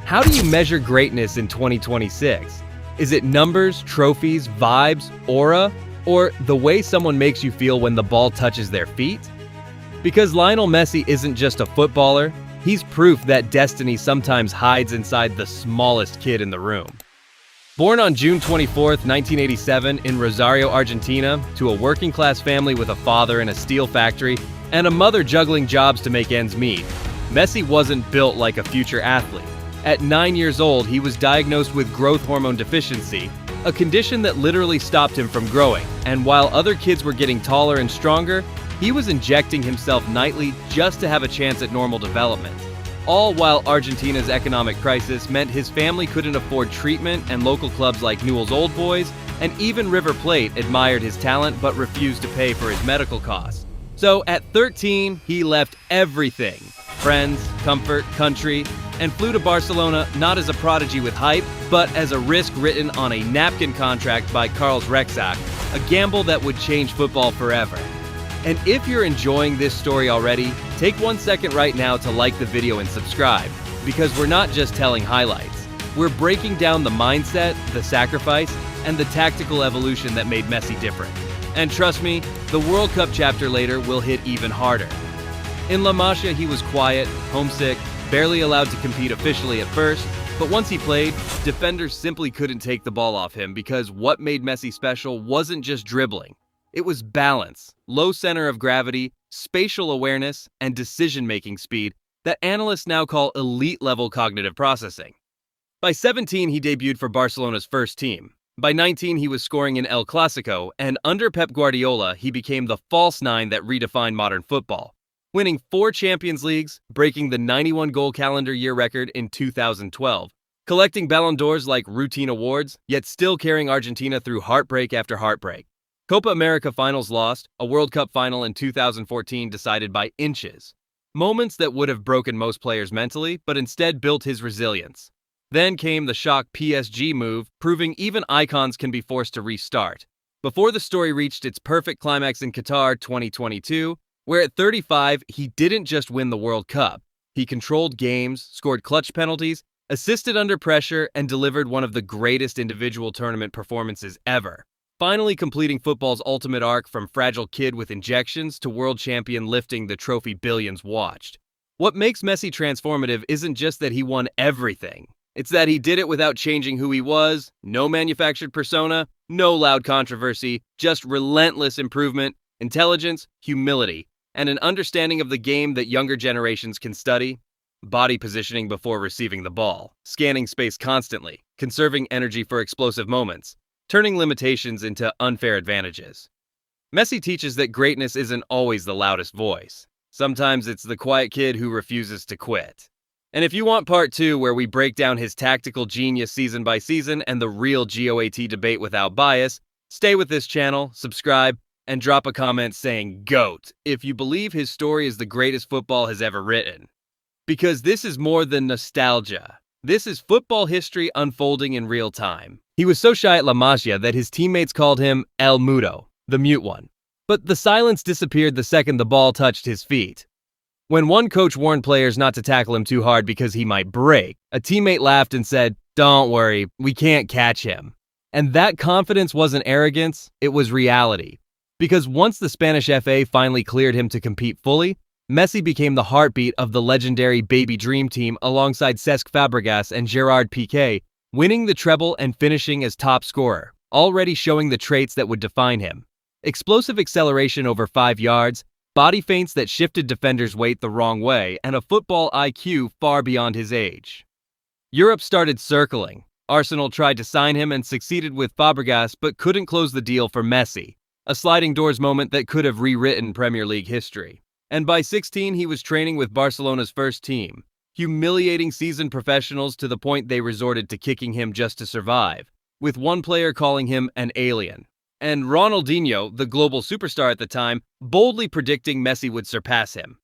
How do you measure greatness in 2026? Is it numbers, trophies, vibes, aura, or the way someone makes you feel when the ball touches their feet? Because Lionel Messi isn't just a footballer, he's proof that destiny sometimes hides inside the smallest kid in the room. Born on June 24, 1987 in Rosario, Argentina, to a working-class family with a father in a steel factory and a mother juggling jobs to make ends meet, Messi wasn't built like a future athlete. At 9 years old, he was diagnosed with growth hormone deficiency, a condition that literally stopped him from growing, and while other kids were getting taller and stronger, he was injecting himself nightly just to have a chance at normal development. All while Argentina's economic crisis meant his family couldn't afford treatment, and local clubs like Newell's Old Boys and even River Plate admired his talent but refused to pay for his medical costs. So at 13, he left everything: friends, comfort, country, and flew to Barcelona not as a prodigy with hype, but as a risk written on a napkin contract by Carlos Rexach, a gamble that would change football forever. And if you're enjoying this story already, take 1 second right now to like the video and subscribe, because we're not just telling highlights. We're breaking down the mindset, the sacrifice, and the tactical evolution that made Messi different. And trust me, the World Cup chapter later will hit even harder. In La Masia, he was quiet, homesick, barely allowed to compete officially at first, but once he played, defenders simply couldn't take the ball off him because what made Messi special wasn't just dribbling. It was balance, low center of gravity, spatial awareness, and decision-making speed that analysts now call elite-level cognitive processing. By 17, he debuted for Barcelona's first team. By 19, he was scoring in El Clasico, and under Pep Guardiola, he became the false nine that redefined modern football, winning 4 Champions Leagues, breaking the 91-goal calendar year record in 2012, collecting Ballon d'Ors like routine awards, yet still carrying Argentina through heartbreak after heartbreak. Copa America finals lost, a World Cup final in 2014 decided by inches. Moments that would have broken most players mentally, but instead built his resilience. Then came the shock PSG move, proving even icons can be forced to restart. Before the story reached its perfect climax in Qatar 2022, where at 35, he didn't just win the World Cup. He controlled games, scored clutch penalties, assisted under pressure, and delivered one of the greatest individual tournament performances ever. Finally completing football's ultimate arc from fragile kid with injections to world champion lifting the trophy billions watched. What makes Messi transformative isn't just that he won everything. It's that he did it without changing who he was, no manufactured persona, no loud controversy, just relentless improvement, intelligence, humility, and an understanding of the game that younger generations can study. Body positioning before receiving the ball, scanning space constantly, conserving energy for explosive moments, turning limitations into unfair advantages. Messi teaches that greatness isn't always the loudest voice. Sometimes it's the quiet kid who refuses to quit. And if you want part 2 where we break down his tactical genius season by season and the real GOAT debate without bias, stay with this channel, subscribe, and drop a comment saying GOAT if you believe his story is the greatest football has ever written. Because this is more than nostalgia. This is football history unfolding in real time. He was so shy at La Masia that his teammates called him El Mudo, the mute one. But the silence disappeared the second the ball touched his feet. When one coach warned players not to tackle him too hard because he might break, a teammate laughed and said, "Don't worry, we can't catch him." And that confidence wasn't arrogance, it was reality. Because once the Spanish FA finally cleared him to compete fully, Messi became the heartbeat of the legendary Baby Dream team alongside Cesc Fabregas and Gerard Piqué, winning the treble and finishing as top scorer, already showing the traits that would define him. Explosive acceleration over 5 yards, body feints that shifted defenders' weight the wrong way, and a football IQ far beyond his age. Europe started circling. Arsenal tried to sign him and succeeded with Fabregas but couldn't close the deal for Messi, a sliding doors moment that could have rewritten Premier League history. And by 16, he was training with Barcelona's first team, humiliating seasoned professionals to the point they resorted to kicking him just to survive, with one player calling him an alien. And Ronaldinho, the global superstar at the time, boldly predicting Messi would surpass him.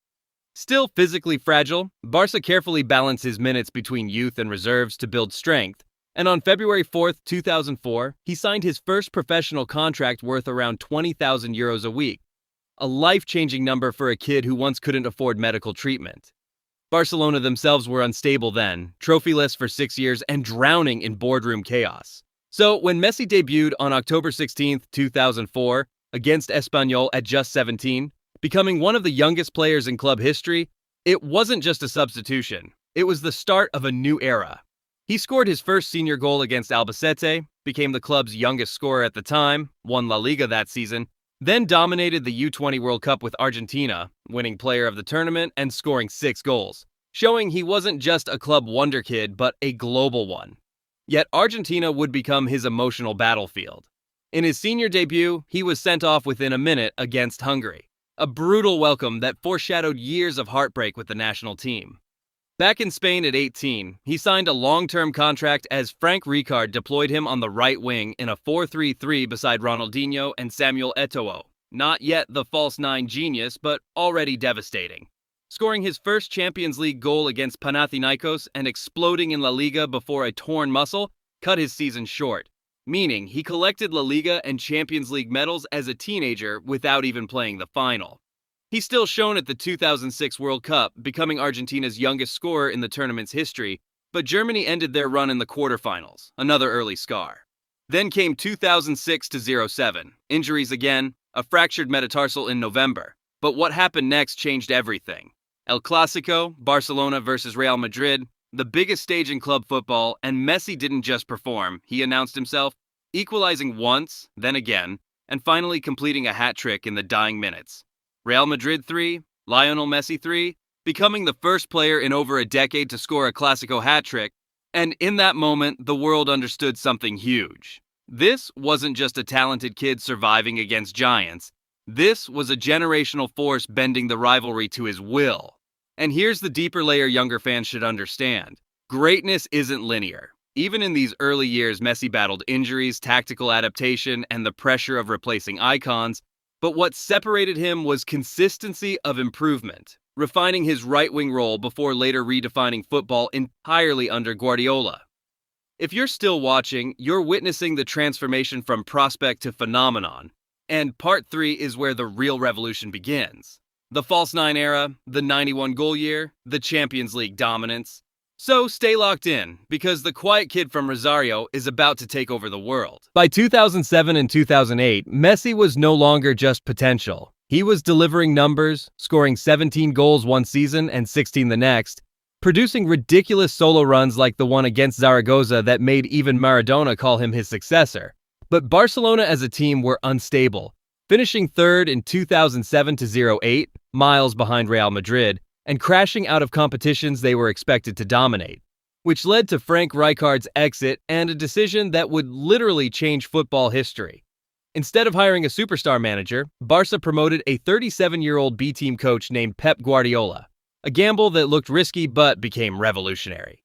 Still physically fragile, Barca carefully balanced his minutes between youth and reserves to build strength, and on February 4, 2004, he signed his first professional contract worth around €20,000 a week, a life-changing number for a kid who once couldn't afford medical treatment. Barcelona themselves were unstable then, trophyless for 6 years and drowning in boardroom chaos. So when Messi debuted on October 16, 2004, against Espanyol at just 17, becoming one of the youngest players in club history, it wasn't just a substitution. It was the start of a new era. He scored his first senior goal against Albacete, became the club's youngest scorer at the time, won La Liga that season, then dominated the U20 World Cup with Argentina, winning player of the tournament and scoring 6 goals, showing he wasn't just a club wonder kid but a global one. Yet Argentina would become his emotional battlefield. In his senior debut, he was sent off within a minute against Hungary, a brutal welcome that foreshadowed years of heartbreak with the national team. Back in Spain at 18, he signed a long-term contract as Frank Rijkaard deployed him on the right wing in a 4-3-3 beside Ronaldinho and Samuel Eto'o. Not yet the false nine genius, but already devastating. Scoring his first Champions League goal against Panathinaikos and exploding in La Liga before a torn muscle cut his season short, meaning he collected La Liga and Champions League medals as a teenager without even playing the final. He's still shown at the 2006 World Cup, becoming Argentina's youngest scorer in the tournament's history, but Germany ended their run in the quarterfinals, another early scar. Then came 2006-07, injuries again, a fractured metatarsal in November. But what happened next changed everything. El Clásico, Barcelona versus Real Madrid, the biggest stage in club football, and Messi didn't just perform, he announced himself, equalizing once, then again, and finally completing a hat trick in the dying minutes. Real Madrid 3, Lionel Messi 3, becoming the first player in over a decade to score a Clásico hat trick, and in that moment, the world understood something huge. This wasn't just a talented kid surviving against giants. This was a generational force bending the rivalry to his will. And here's the deeper layer younger fans should understand. Greatness isn't linear. Even in these early years, Messi battled injuries, tactical adaptation, and the pressure of replacing icons. But what separated him was consistency of improvement, refining his right-wing role before later redefining football entirely under Guardiola. If you're still watching, you're witnessing the transformation from prospect to phenomenon. And part 3 is where the real revolution begins. The false nine era, the 91 goal year, the Champions League dominance. So stay locked in, because the quiet kid from Rosario is about to take over the world. By 2007 and 2008, Messi was no longer just potential. He was delivering numbers, scoring 17 goals one season and 16 the next, producing ridiculous solo runs like the one against Zaragoza that made even Maradona call him his successor. But Barcelona as a team were unstable, finishing third in 2007-08, miles behind Real Madrid, and crashing out of competitions they were expected to dominate, which led to Frank Rijkaard's exit and a decision that would literally change football history. Instead of hiring a superstar manager, Barca promoted a 37-year-old B-team coach named Pep Guardiola, a gamble that looked risky but became revolutionary.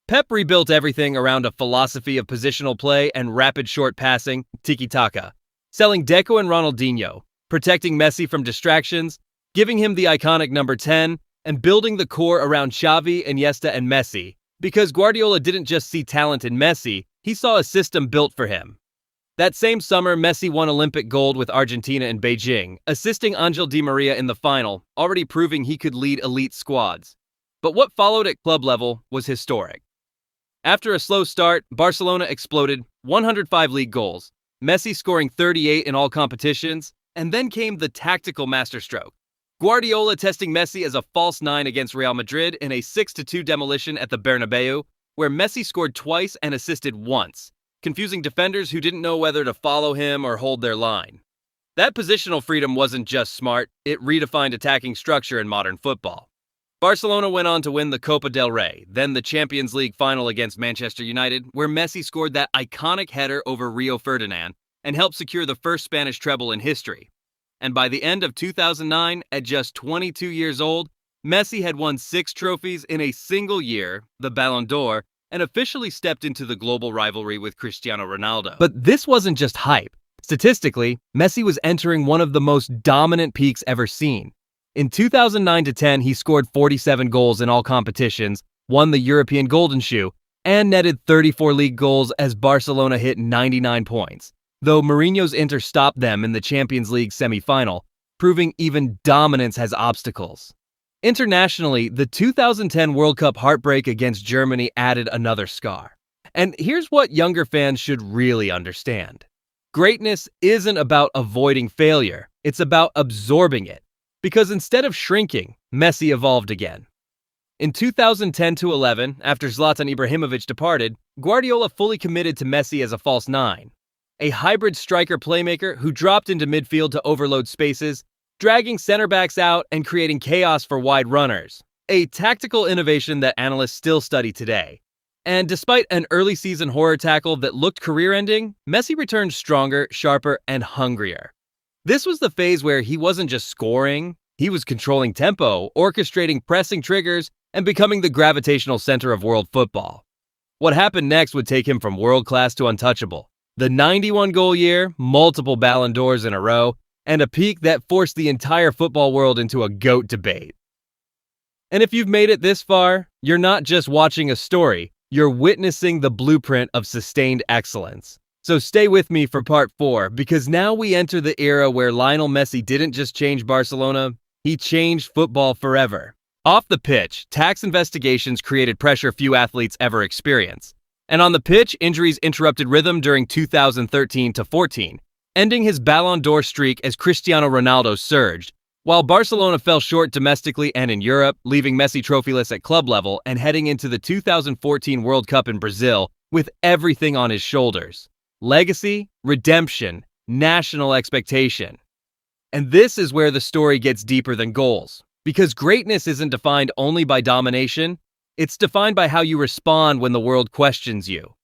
Pep rebuilt everything around a philosophy of positional play and rapid short passing, tiki-taka, selling Deco and Ronaldinho, protecting Messi from distractions, giving him the iconic number 10, and building the core around Xavi, Iniesta, and Messi. Because Guardiola didn't just see talent in Messi, he saw a system built for him. That same summer, Messi won Olympic gold with Argentina in Beijing, assisting Angel Di Maria in the final, already proving he could lead elite squads. But what followed at club level was historic. After a slow start, Barcelona exploded, 105 league goals, Messi scoring 38 in all competitions, and then came the tactical masterstroke. Guardiola testing Messi as a false nine against Real Madrid in a 6-2 demolition at the Bernabeu, where Messi scored twice and assisted once, confusing defenders who didn't know whether to follow him or hold their line. That positional freedom wasn't just smart, it redefined attacking structure in modern football. Barcelona went on to win the Copa del Rey, then the Champions League final against Manchester United, where Messi scored that iconic header over Rio Ferdinand and helped secure the first Spanish treble in history. And by the end of 2009, at just 22 years old, Messi had won 6 trophies in a single year, the Ballon d'Or, and officially stepped into the global rivalry with Cristiano Ronaldo. But this wasn't just hype. Statistically, Messi was entering one of the most dominant peaks ever seen. In 2009-10, he scored 47 goals in all competitions, won the European Golden Shoe, and netted 34 league goals as Barcelona hit 99 points, though Mourinho's Inter stopped them in the Champions League semi-final, proving even dominance has obstacles. Internationally, the 2010 World Cup heartbreak against Germany added another scar. And here's what younger fans should really understand. Greatness isn't about avoiding failure, it's about absorbing it. Because instead of shrinking, Messi evolved again. In 2010-11, after Zlatan Ibrahimovic departed, Guardiola fully committed to Messi as a false nine, a hybrid striker playmaker who dropped into midfield to overload spaces, dragging center backs out and creating chaos for wide runners, a tactical innovation that analysts still study today. And despite an early season horror tackle that looked career-ending, Messi returned stronger, sharper, and hungrier. This was the phase where he wasn't just scoring, he was controlling tempo, orchestrating pressing triggers, and becoming the gravitational center of world football. What happened next would take him from world-class to untouchable. The 91-goal year, multiple Ballon d'Ors in a row, and a peak that forced the entire football world into a GOAT debate. And if you've made it this far, you're not just watching a story, you're witnessing the blueprint of sustained excellence. So stay with me for part 4, because now we enter the era where Lionel Messi didn't just change Barcelona, he changed football forever. Off the pitch, tax investigations created pressure few athletes ever experience. And on the pitch, injuries interrupted rhythm during 2013-14, ending his Ballon d'Or streak as Cristiano Ronaldo surged, while Barcelona fell short domestically and in Europe, leaving Messi trophyless at club level and heading into the 2014 World Cup in Brazil with everything on his shoulders. Legacy, redemption, national expectation. And this is where the story gets deeper than goals. Because greatness isn't defined only by domination, it's defined by how you respond when the world questions you.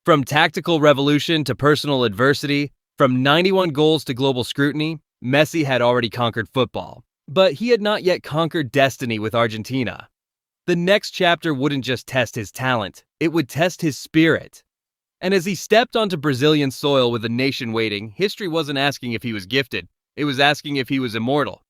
From tactical revolution to personal adversity, from 91 goals to global scrutiny, Messi had already conquered football. But he had not yet conquered destiny with Argentina. The next chapter wouldn't just test his talent, it would test his spirit. And as he stepped onto Brazilian soil with a nation waiting, history wasn't asking if he was gifted, it was asking if he was immortal.